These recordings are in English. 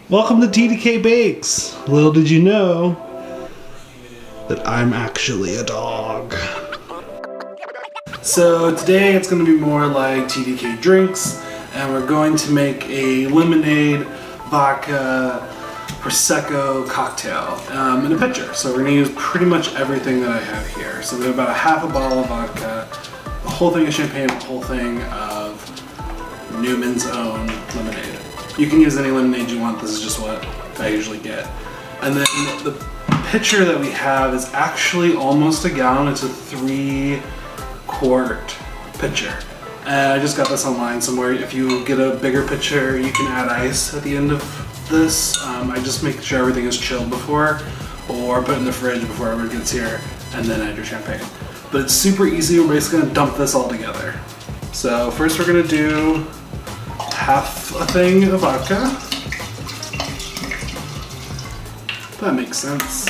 Welcome to TDK Bakes. Little did you know that I'm actually a dog. So today it's going to be more like TDK drinks, and we're going to make a lemonade, vodka, prosecco cocktail in a pitcher. So we're going to use pretty much everything that I have here. So we have about a half a bottle of vodka, a whole thing of champagne, a whole thing of Newman's Own lemonade. You can use any lemonade you want. This is just what I usually get. And then the pitcher that we have is actually almost a gallon. It's a 3-quart pitcher. And I just got this online somewhere. If you get a bigger pitcher, you can add ice at the end of this. I just make sure everything is chilled before, or put it in the fridge before everyone gets here, and then add your champagne. But it's super easy. We're basically gonna dump this all together. So first we're gonna do half a thing of vodka. That makes sense.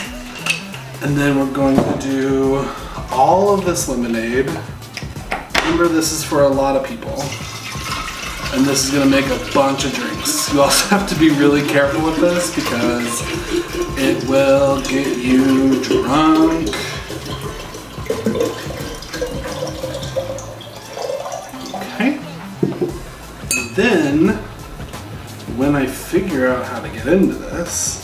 And then we're going to do all of this lemonade. Remember, this is for a lot of people. And this is gonna make a bunch of drinks. You also have to be really careful with this because it will get you drunk. Okay. Then, when I figure out how to get into this,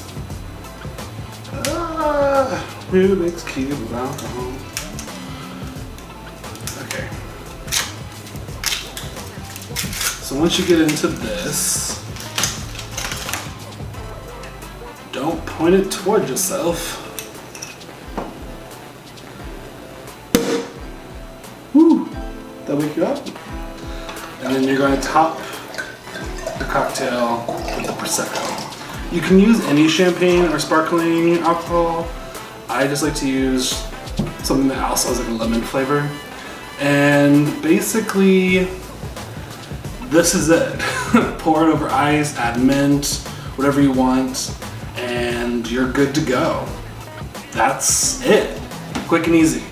who makes cubes of alcohol? Okay. So once you get into this, don't point it toward yourself. Woo! That wake you up? And then you're going to top the cocktail with the Prosecco. You can use any champagne or sparkling alcohol. I just like to use something that also has like a lemon flavor. And basically, this is it. Pour it over ice, add mint, whatever you want, and you're good to go. That's it. Quick and easy.